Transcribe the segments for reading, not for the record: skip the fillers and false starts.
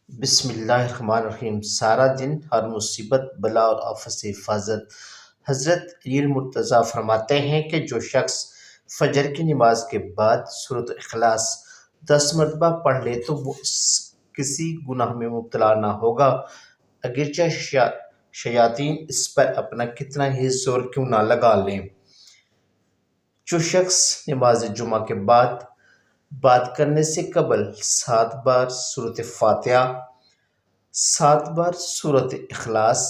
بسم اللہ الرحمن الرحیم۔ سارا دن ہر مصیبت بلا اور آفت سے حفاظت۔ حضرت علی المرتضیٰ فرماتے ہیں کہ جو شخص فجر کی نماز کے بعد سورۃ اخلاص 10 مرتبہ پڑھ لے تو وہ کسی گناہ میں مبتلا نہ ہوگا، اگرچہ شیاطین اس پر اپنا کتنا ہی زور کیوں نہ لگا لیں۔ جو شخص نماز جمعہ کے بعد بات کرنے سے قبل 7 بار سورۃ فاتحہ، 7 بار سورۃ اخلاص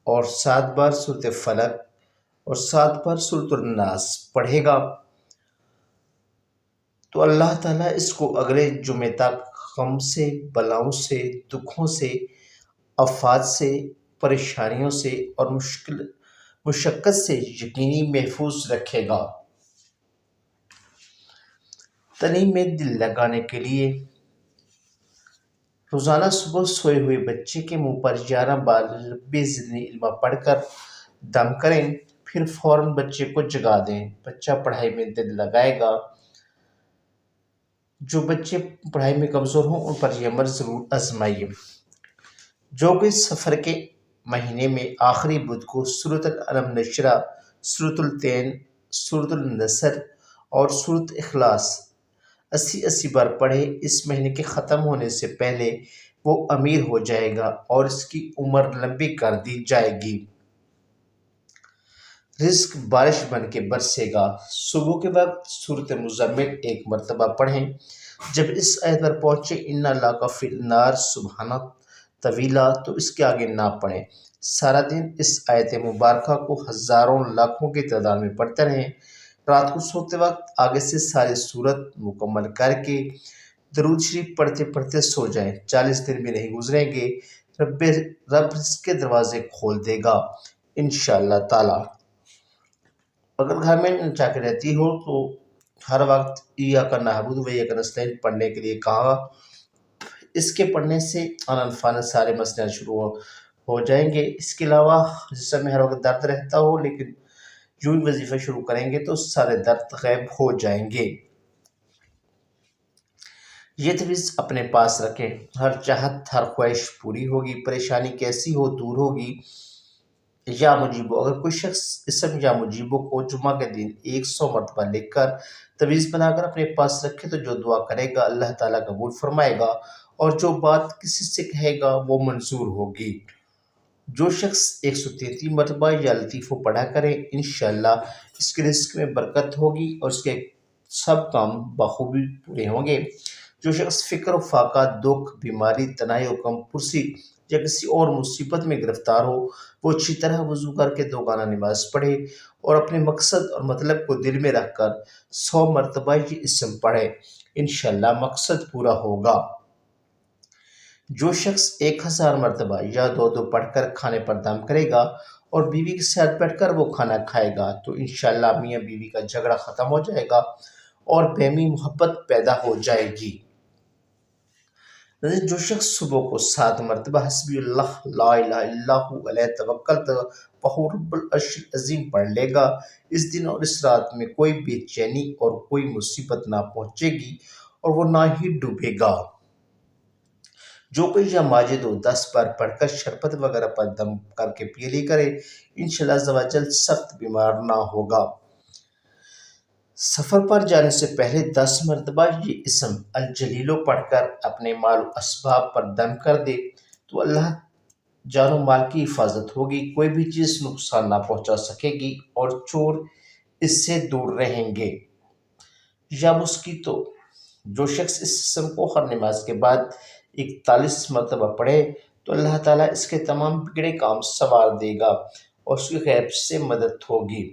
اور 7 بار سورۃ فلق اور 7 بار سورۃ الناس پڑھے گا تو اللہ تعالیٰ اس کو اگلے جمعے تک غم سے، بلاؤں سے، دکھوں سے، آفات سے، پریشانیوں سے اور مشقت سے یقینی محفوظ رکھے گا۔ تعلیم میں دل لگانے کے لیے روزانہ صبح سوئے ہوئے بچے کے منہ پر 11 بار رب زدنی علما پڑھ کر دم کریں، پھر فوراً بچے کو جگا دیں۔ بچہ پڑھائی میں دل لگائے گا۔ جو بچے پڑھائی میں کمزور ہوں ان پر یہ عمل ضرور آزمائیے۔ جو کوئی سفر کے مہینے میں آخری بدھ کو سورۃ العلم نشرہ، سورۃ التین، سورۃ النصر اور سورۃ اخلاص 80 بار پڑھے، اس مہینے کے ختم ہونے سے پہلے وہ امیر ہو جائے گا اور اس کی عمر لمبی کر دی جائے گی۔ رزق بارش بن کے برسے گا۔ صبح کے وقت سورۃ مزمل 1 مرتبہ پڑھیں۔ جب اس آیت پر پہنچے ان لک فی النار سبحانہ طویلا تو اس کے آگے نہ پڑھیں۔ سارا دن اس آیت مبارکہ کو ہزاروں لاکھوں کی تعداد میں پڑھتے رہیں۔ رات کو سوتے وقت آگے سے ساری سورت مکمل کر کے درود شریف پڑھتے پڑھتے سو جائیں۔ 40 دن بھی نہیں گزریں گے، رب رزق کے دروازے کھول دے گا انشاءاللہ تعالی۔ اگر گھر میں چاہ کے رہتی ہو تو ہر وقت ایاک نعبد و ایاک نستعین پڑھنے کے لیے کہا۔ اس کے پڑھنے سے آنن فانن سارے مسائل شروع ہو جائیں گے۔ اس کے علاوہ جسم میں ہر وقت درد رہتا ہو لیکن یوں ہی وظیفہ شروع کریں گے تو سارے درد غائب ہو جائیں گے۔ یہ تعویذ اپنے پاس رکھیں، ہر چاہت ہر خواہش پوری ہوگی، پریشانی کیسی ہو دور ہوگی۔ یا مجیبو، اگر کوئی شخص اسم یا مجیبو کو جمعہ کے دن 100 مرتبہ لکھ کر تعویذ بنا کر اپنے پاس رکھے تو جو دعا کرے گا اللہ تعالیٰ قبول فرمائے گا اور جو بات کسی سے کہے گا وہ منظور ہوگی۔ جو شخص 133 مرتبہ یا لطیفہ پڑھا کرے انشاءاللہ اس کے رزق میں برکت ہوگی اور اس کے سب کام بخوبی پورے ہوں گے۔ جو شخص فکر و فاقہ، دکھ، بیماری، تنہائی و غم پرسی یا کسی اور مصیبت میں گرفتار ہو وہ اچھی طرح وضو کر کے 2 گانا نماز پڑھے اور اپنے مقصد اور مطلب کو دل میں رکھ کر 100 مرتبہ یہ اسم پڑھے، انشاءاللہ مقصد پورا ہوگا۔ جو شخص 1000 مرتبہ یا 2 پڑھ کر کھانے پر دم کرے گا اور بیوی کے ساتھ بیٹھ کر وہ کھانا کھائے گا تو انشاءاللہ میاں بیوی کا جھگڑا ختم ہو جائے گا اور باہمی محبت پیدا ہو جائے گی۔ جو شخص صبح کو 7 مرتبہ حسبی اللہ لا الہ الا ہو علیہ توکلت وہو رب العرش العظیم پڑھ لے گا، اس دن اور اس رات میں کوئی بے چینی اور کوئی مصیبت نہ پہنچے گی اور وہ نہ ہی ڈوبے گا۔ جو کوئی یا ماجد و 10 بار پڑھ کر شربت وغیرہ پر دم کر کے پی لی کرے انشاءاللہ عز و جل سخت بیمار نہ ہوگا۔ سفر پر جانے سے پہلے 10 مرتبہ یہ اسم الجلیلو پڑھ کر اپنے مال و اسباب پر دم کر دے تو اللہ جان و مال کی حفاظت ہوگی، کوئی بھی چیز نقصان نہ پہنچا سکے گی اور چور اس سے دور رہیں گے۔ یا مسکیتو، جو شخص اس اسم کو ہر نماز کے بعد 41 مرتبہ پڑھے تو اللہ تعالیٰ اس کے تمام بگڑے کام سنوار دے گا اور اس کی غیب سے مدد ہوگی۔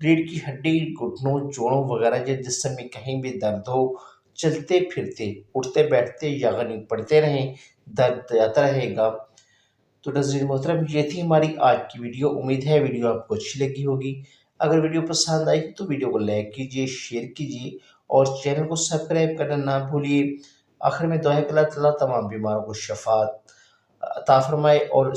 ریڑھ کی ہڈی، گھٹنوں، جوڑوں وغیرہ یا جسم میں کہیں بھی درد ہو، چلتے پھرتے، اٹھتے بیٹھتے یا غنی پڑھتے رہیں، درد جاتا رہے گا۔ تو ناظرین محترم یہ تھی ہماری آج کی ویڈیو، امید ہے ویڈیو آپ کو اچھی لگی ہوگی۔ اگر ویڈیو پسند آئی تو ویڈیو کو لائک کیجیے، شیئر کیجیے اور چینل کو سبسکرائب کرنا نہ بھولیے۔ آخر میں دعا ہے کہ اللہ تعالیٰ تمام بیماروں کو شفا عطا فرمائے اور